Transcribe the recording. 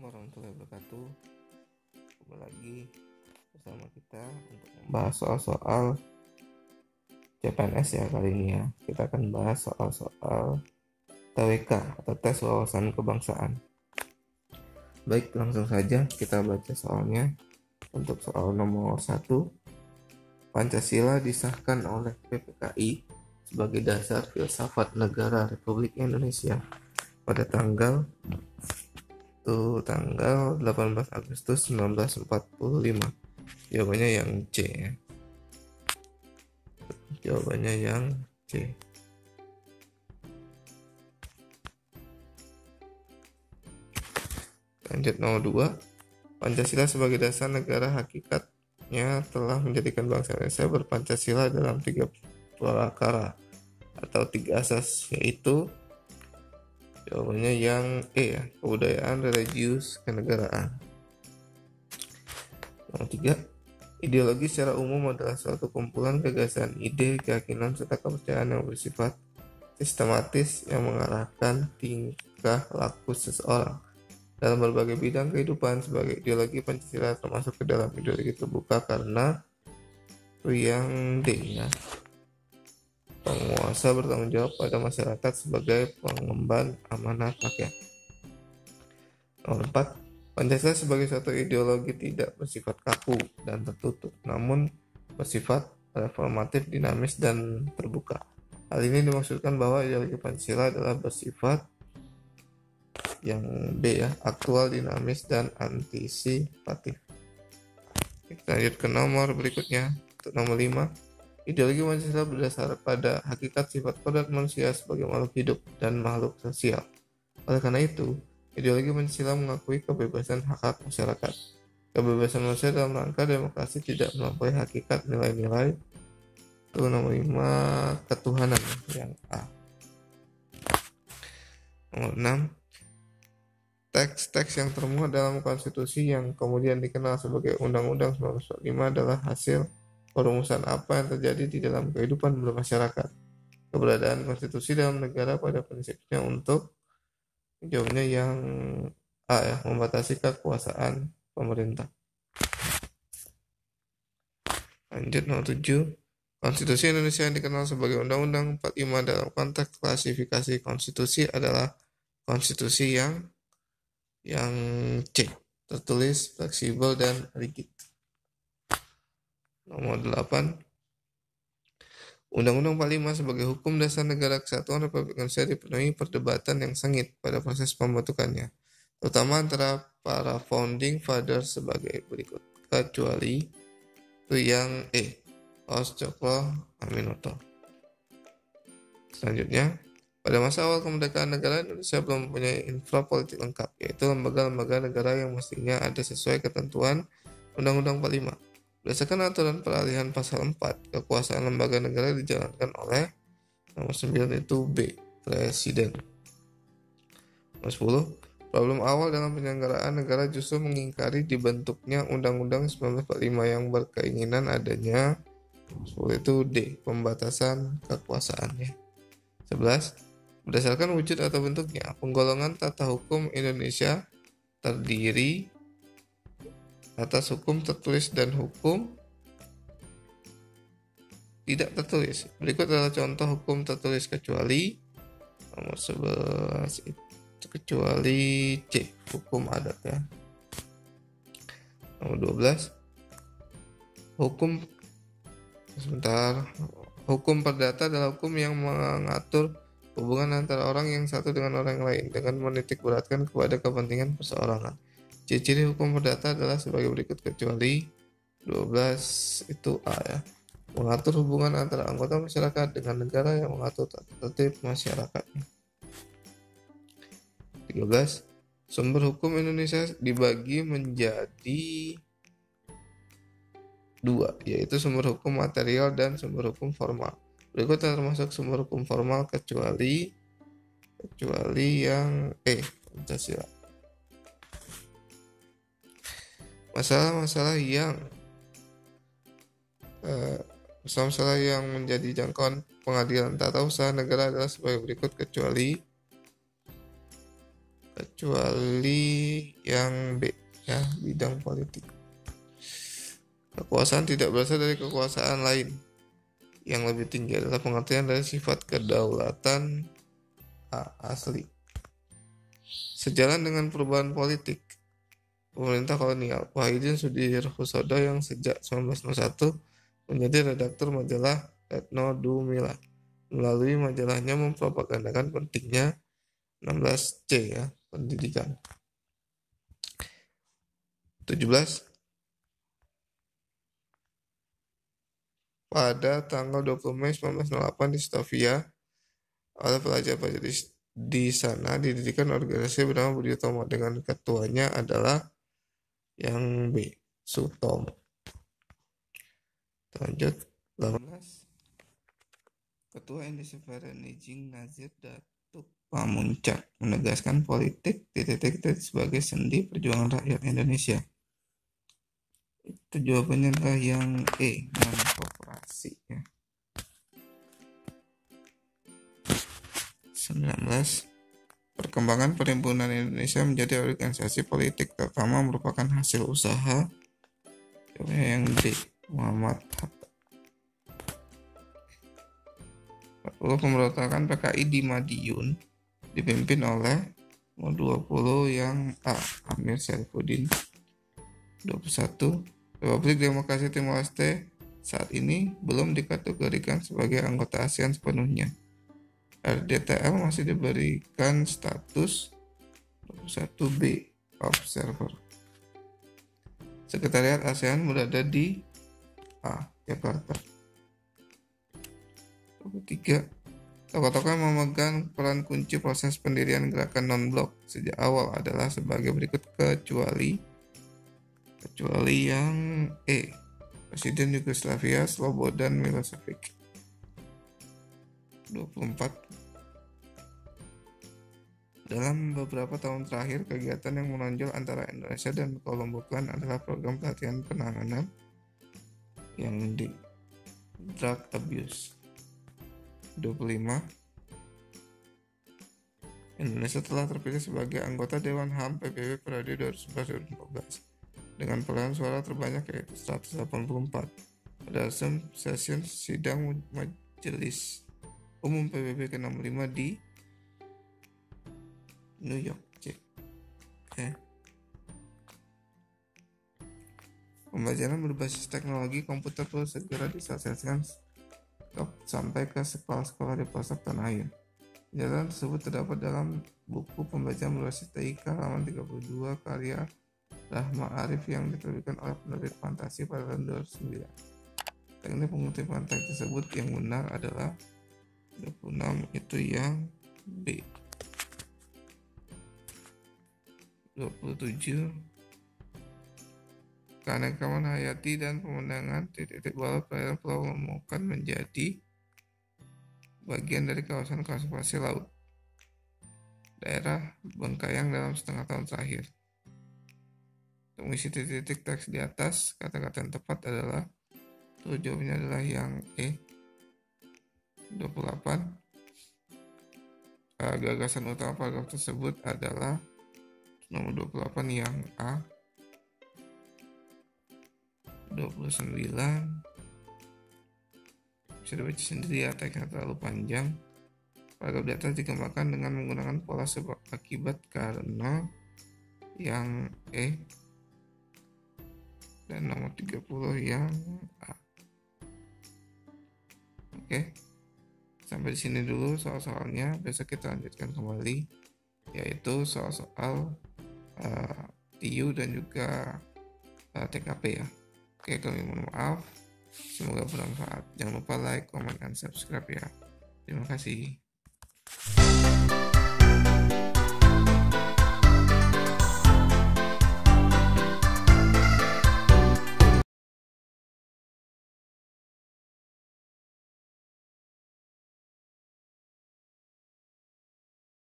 warahmatullahi wabarakatuh. Kembali lagi bersama kita untuk membahas soal-soal CPNS ya. Kali ini ya kita akan bahas soal-soal TWK atau tes wawasan kebangsaan. Baik, langsung saja kita baca soalnya. Untuk soal nomor 1, Pancasila disahkan oleh PPKI sebagai dasar filsafat negara Republik Indonesia pada tanggal 18 Agustus 1945. Jawabannya yang C ya. Jawabannya yang C. Lanjut nomor 2. Pancasila sebagai dasar negara hakikatnya telah menjadikan bangsa Indonesia berpancasila dalam 3 prakara atau 3 asas, yaitu jawabannya yang E ya, kebudayaan, religius, kenegaraan. Nomor 3. Ideologi secara umum adalah suatu kumpulan gagasan, ide, keyakinan, serta kepercayaan yang bersifat sistematis yang mengarahkan tingkah laku seseorang dalam berbagai bidang kehidupan. Sebagai ideologi, Pancasila termasuk ke dalam ideologi terbuka karena yang D ya, penguasa bertanggung jawab pada masyarakat sebagai pengemban amanat rakyat. Nomor 4. Pancasila sebagai suatu ideologi tidak bersifat kaku dan tertutup, namun bersifat reformatif, dinamis, dan terbuka. Hal ini dimaksudkan bahwa ideologi Pancasila adalah bersifat yang B ya, aktual, dinamis, dan antisipatif. Kita lanjut ke nomor berikutnya. Untuk nomor 5, ideologi Pancasila berdasar pada hakikat sifat kodrat manusia sebagai makhluk hidup dan makhluk sosial. Oleh karena itu, ideologi Pancasila mengakui kebebasan hak-hak masyarakat. Kebebasan manusia dalam rangka demokrasi tidak melampaui hakikat nilai-nilai. Itu nomor 5, ketuhanan yang A. Nomor 6, teks-teks yang termuat dalam konstitusi yang kemudian dikenal sebagai Undang-Undang 1945 adalah hasil perumusan apa yang terjadi di dalam kehidupan bermasyarakat. Keberadaan konstitusi dalam negara pada prinsipnya untuk, jawabnya yang A ya, membatasi kekuasaan pemerintah. Lanjut nomor 7. Konstitusi Indonesia yang dikenal sebagai Undang-Undang 45 dalam konteks klasifikasi konstitusi adalah konstitusi yang C, tertulis, fleksibel, dan rigid. Nomor 8. Undang-Undang 45 sebagai hukum dasar negara kesatuan Republik Indonesia dipenuhi perdebatan yang sengit pada proses pembentukannya, terutama antara para founding fathers sebagai berikut, kecuali itu yang E, Os Cokro Aminoto. Selanjutnya, pada masa awal kemerdekaan negara Indonesia belum mempunyai infra politik lengkap, yaitu lembaga-lembaga negara yang mestinya ada sesuai ketentuan Undang-Undang 45. Berdasarkan aturan peralihan pasal 4, kekuasaan lembaga negara dijalankan oleh nomor 9 itu B, Presiden. Nomor 10, problem awal dalam penyelenggaraan negara justru mengingkari dibentuknya Undang-Undang 1945 yang berkeinginan adanya 10 itu D, pembatasan kekuasaannya. 11. Berdasarkan wujud atau bentuknya, penggolongan tata hukum Indonesia terdiri atas hukum tertulis dan hukum tidak tertulis. Berikut adalah contoh hukum tertulis kecuali nomor 11 itu kecuali C, hukum adat ya. Nomor 12. Hukum perdata adalah hukum yang mengatur hubungan antara orang yang satu dengan orang lain dengan menitikberatkan kepada kepentingan perseorangan. Ciri-ciri hukum perdata adalah sebagai berikut kecuali 12 itu A ya, mengatur hubungan antara anggota masyarakat dengan negara yang mengatur tata tertib masyarakatnya. 13. Sumber hukum Indonesia dibagi menjadi 2, yaitu sumber hukum material dan sumber hukum formal. Berikut termasuk sumber hukum formal kecuali yang E, Pancasila. Masalah-masalah yang menjadi jangkauan pengadilan tata usaha negara adalah sebagai berikut kecuali kecuali yang B ya, bidang politik. Kekuasaan tidak berasal dari kekuasaan lain. Yang lebih tinggi adalah pengertian dari sifat kedaulatan asli. Sejalan dengan perubahan politik, pemerintah kolonial, Wahidin Sudirohusodo yang sejak 1901 menjadi redaktur majalah Retno Dumila. Melalui majalahnya mempropagandakan pentingnya 16C ya, pendidikan. 17. Pada tanggal 20 Mei 1908 di Stovia, oleh pelajar-pelajar di sana didirikan organisasi bernama Budi Utomo dengan ketuanya adalah yang B, Sutomo. Lanjut. 18. Ketua Indonesia Nijing Nazir Datuk Pamuncak menegaskan politik sebagai sendi perjuangan rakyat Indonesia. Itu jawabannya adalah yang E, non koperasi ya. 19. Perkembangan Perhimpunan Indonesia menjadi organisasi politik terutama merupakan hasil usaha yang D, Muhammad Hatta. 40. Pemberontakan PKI di Madiun dipimpin oleh 20 yang A, Amir Syarifuddin. 21. Republik Demokrasi Timor Leste saat ini belum dikategorikan sebagai anggota ASEAN sepenuhnya. RDTL masih diberikan status 21B, Observer. Sekretariat ASEAN berada di A, Jakarta. 23. Tokoh-tokoh yang memegang peran kunci proses pendirian gerakan non-blok sejak awal adalah sebagai berikut kecuali yang E, Presiden Yugoslavia Slobodan Milosevic. 24. Dalam beberapa tahun terakhir, kegiatan yang menonjol antara Indonesia dan Kolombo Plan adalah program pelatihan penanganan yang di drug abuse. 25. Indonesia telah terpilih sebagai anggota Dewan HAM PBB periode 2011-2014 dengan perolehan suara terbanyak yaitu 184 pada sesi sidang Majelis Umum PBB ke-65 di New York. Oke. Pembelajaran berbasis teknologi komputer perlu segera diselesaikan sampai ke sekolah-sekolah di pelosok tanah air. Penjelasan tersebut terdapat dalam buku pembelajaran berbasis TIK halaman 32 karya Rahma Arif yang diterbitkan oleh penerbit Fantasi pada tahun 2009. Teknik pengutipan teks tersebut yang benar adalah 26, itu yang B. 27. Keanekaragaman hayati dan pemandangan titik-titik bawah perairan Pulau Momokan menjadi bagian dari kawasan konservasi laut daerah Bengkayang dalam setengah tahun terakhir. Untuk mengisi titik-titik teks di atas, kata-kata yang tepat adalah jawabannya adalah yang E. 28. Gagasan utama paragraf tersebut adalah nomor 28 yang A. 29. Bisa dibaca sendiri ya, teksnya terlalu panjang. Paragraf di atas dikembangkan dengan menggunakan pola sebab akibat karena yang E. Dan nomor 30 yang A. Oke. Sampai di sini dulu soal-soalnya. Besok kita lanjutkan kembali, yaitu soal-soal TIU dan juga TKP ya. Oke, kami mohon maaf. Semoga bermanfaat. Jangan lupa like, comment, dan subscribe ya. Terima kasih.